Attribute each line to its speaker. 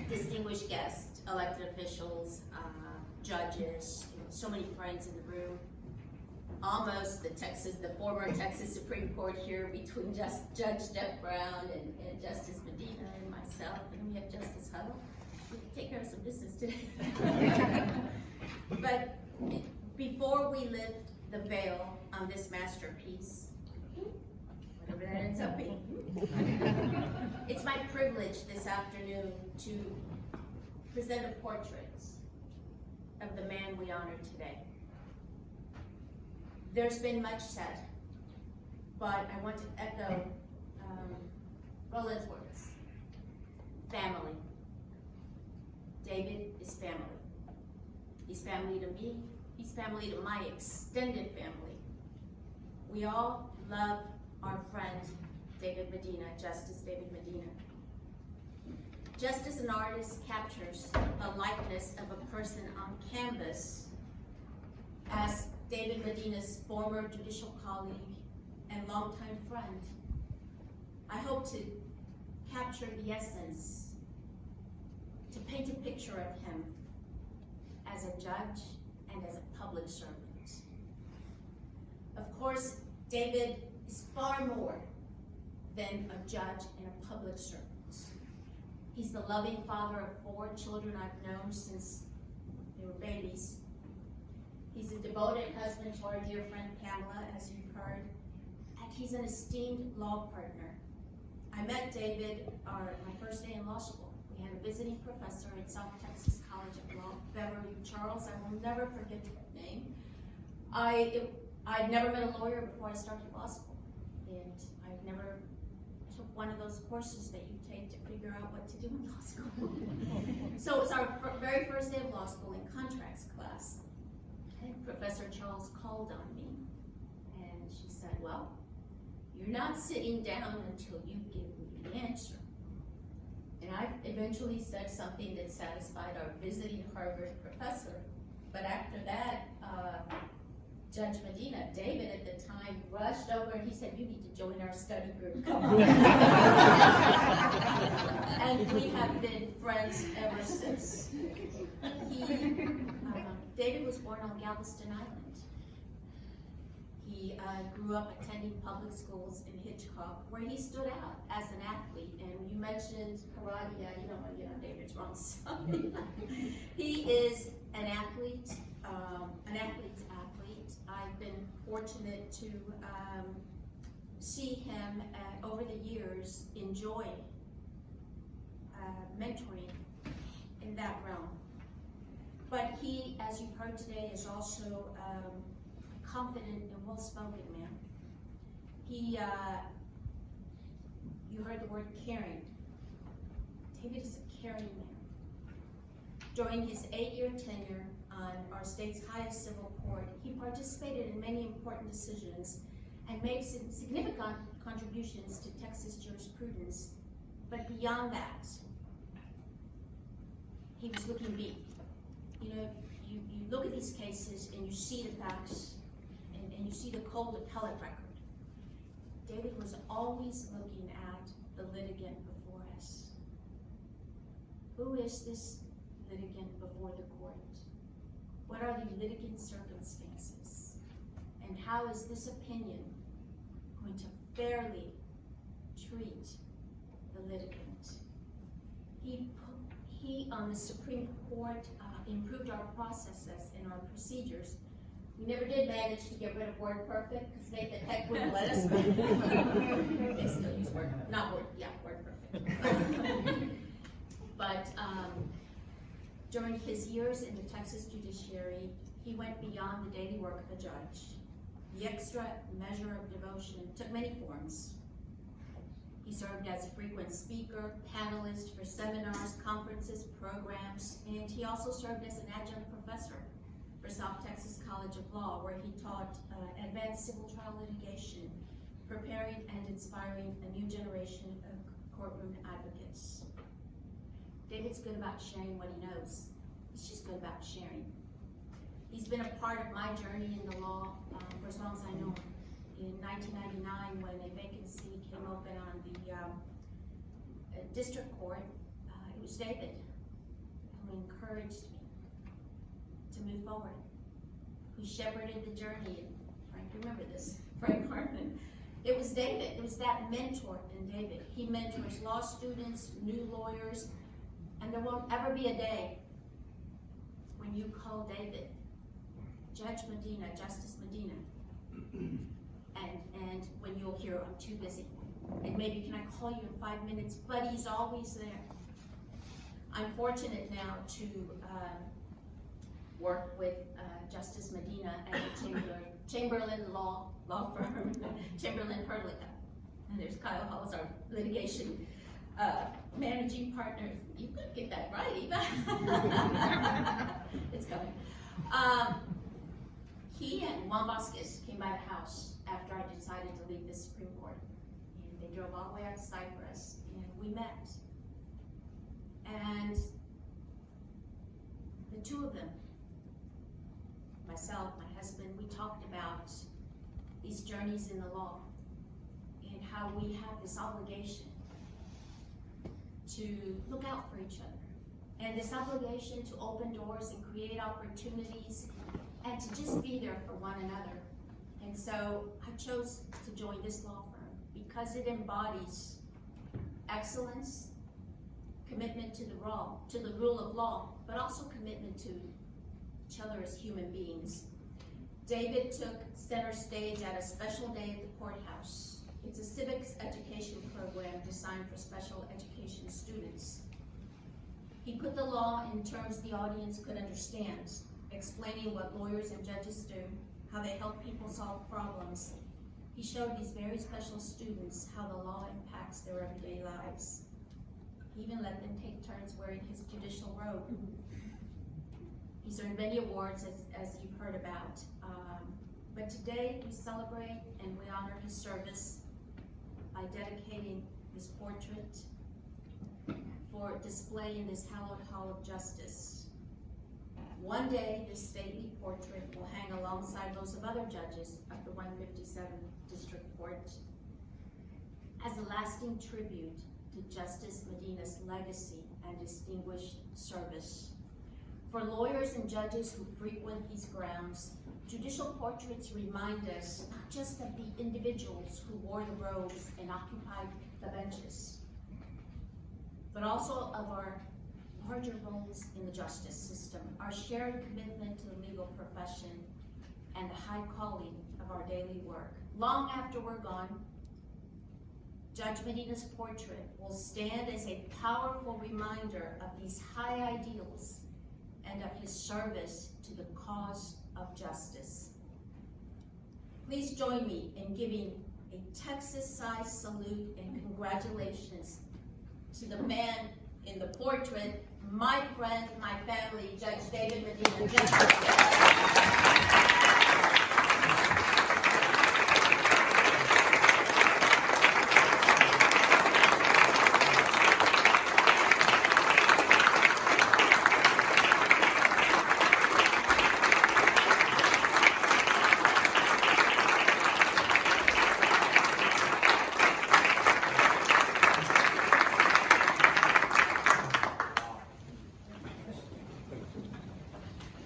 Speaker 1: distinguished guests, elected officials, judges, so many friends in the room. Almost the former Texas Supreme Court here between Judge Jeff Brown and Justice Medina and myself, and we have Justice Huddle. We can take care of some business today. But before we lift the veil on this masterpiece, whatever that ends up being, it's my privilege this afternoon to present a portrait of the man we honor today. There's been much said, but I want to echo Roland's words. Family. David is family. He's family to me. He's family to my extended family. We all love our friend, David Medina, Justice David Medina. Just as an artist captures the likeness of a person on canvas, as David Medina's former judicial colleague and longtime friend, I hope to capture the essence, to paint a picture of him as a judge and as a public servant. Of course, David is far more than a judge and a public servant. He's the loving father of 4 children I've known since they were babies. He's a devoted husband to our dear friend Pamela, as you've heard, and he's an esteemed law partner. I met David my first day in law school. We had a visiting professor at South Texas College of Law, Beverly Charles. I will never forget that name. I'd never met a lawyer before I started law school, and I've never took one of those courses that you take to figure out what to do in law school. So it was our very first day of law school in contracts class. And Professor Charles called on me, and she said, well, you're not sitting down until you give me the answer. And I eventually said something that satisfied our visiting Harvard professor. But after that, Judge Medina, David at the time, rushed over and he said, you need to join our study group, come on. And we have been friends ever since. David was born on Galveston Island. He grew up attending public schools in Hitchcock, where he stood out as an athlete. And you mentioned karate, yeah, you don't want to get on David's wrong side. He is an athlete, an athlete's athlete. I've been fortunate to see him over the years enjoy mentoring in that realm. But he, as you've heard today, is also a confident and well-spoken man. He, you heard the word caring. David is a caring man. During his 8-year tenure on our state's highest civil court, he participated in many important decisions and made significant contributions to Texas jurisprudence. But beyond that, he was looking deep. You know, you look at these cases and you see the facts and you see the cold appellate record. David was always looking at the litigant before us. Who is this litigant before the court? What are the litigant circumstances? And how is this opinion going to fairly treat the litigant? He on the Supreme Court improved our processes and our procedures. We never did manage to get rid of word perfect because they the heck wouldn't let us. They still use word perfect. But during his years in the Texas judiciary, he went beyond the daily work of a judge. The extra measure of devotion took many forms. He served as a frequent speaker, panelist for seminars, conferences, programs, and he also served as an adjunct professor for South Texas College of Law, where he taught advanced civil trial litigation, preparing and inspiring a new generation of courtroom advocates. David's good about sharing what he knows. He's just good about sharing. He's been a part of my journey in the law for as long as I know him. In 1999, when a vacancy came open on the district court, it was David who encouraged me to move forward, who shepherded the journey. And Frank, remember this, Frank Hartman. It was David. It was that mentor in David. He mentors law students, new lawyers, and there won't ever be a day when you call David Judge Medina, Justice Medina, and when you'll hear, I'm too busy, and maybe can I call you in 5 minutes, but he's always there. I'm fortunate now to work with Justice Medina at the Chamberlain law firm, Chamberlain Hrdlicka. And there's Kyle Hall, our litigation managing partner. You could get that right, Eva. It's coming. He and Juan Vasquez came by the house after I decided to leave the Supreme Court. And they drove all the way out to Cyprus, and we met. And the two of them, myself, my husband, we talked about these journeys in the law and how we have this obligation to look out for each other, and this obligation to open doors and create opportunities and to just be there for one another. And so I chose to join this law firm because it embodies excellence, commitment to the rule of law, but also commitment to each other as human beings. David took center stage at a special day at the courthouse. It's a civics education program designed for special education students. He put the law in terms the audience could understand, explaining what lawyers and judges do, how they help people solve problems. He showed these very special students how the law impacts their everyday lives. He even let them take turns wearing his judicial robe. He's earned many awards, as you've heard about. But today we celebrate and we honor his service by dedicating his portrait for display in this hallowed hall of justice. One day, this stately portrait will hang alongside those of other judges of the 157th District Court as a lasting tribute to Justice Medina's legacy and distinguished service. For lawyers and judges who frequent these grounds, judicial portraits remind us not just of the individuals who wore the robes and occupied the benches, but also of our larger roles in the justice system, our shared commitment to the legal profession, and the high calling of our daily work. Long after we're gone, Judge Medina's portrait will stand as a powerful reminder of these high ideals and of his service to the cause of justice. Please join me in giving a Texas-sized salute and congratulations to the man in the portrait, my friend, my family, Judge David Medina.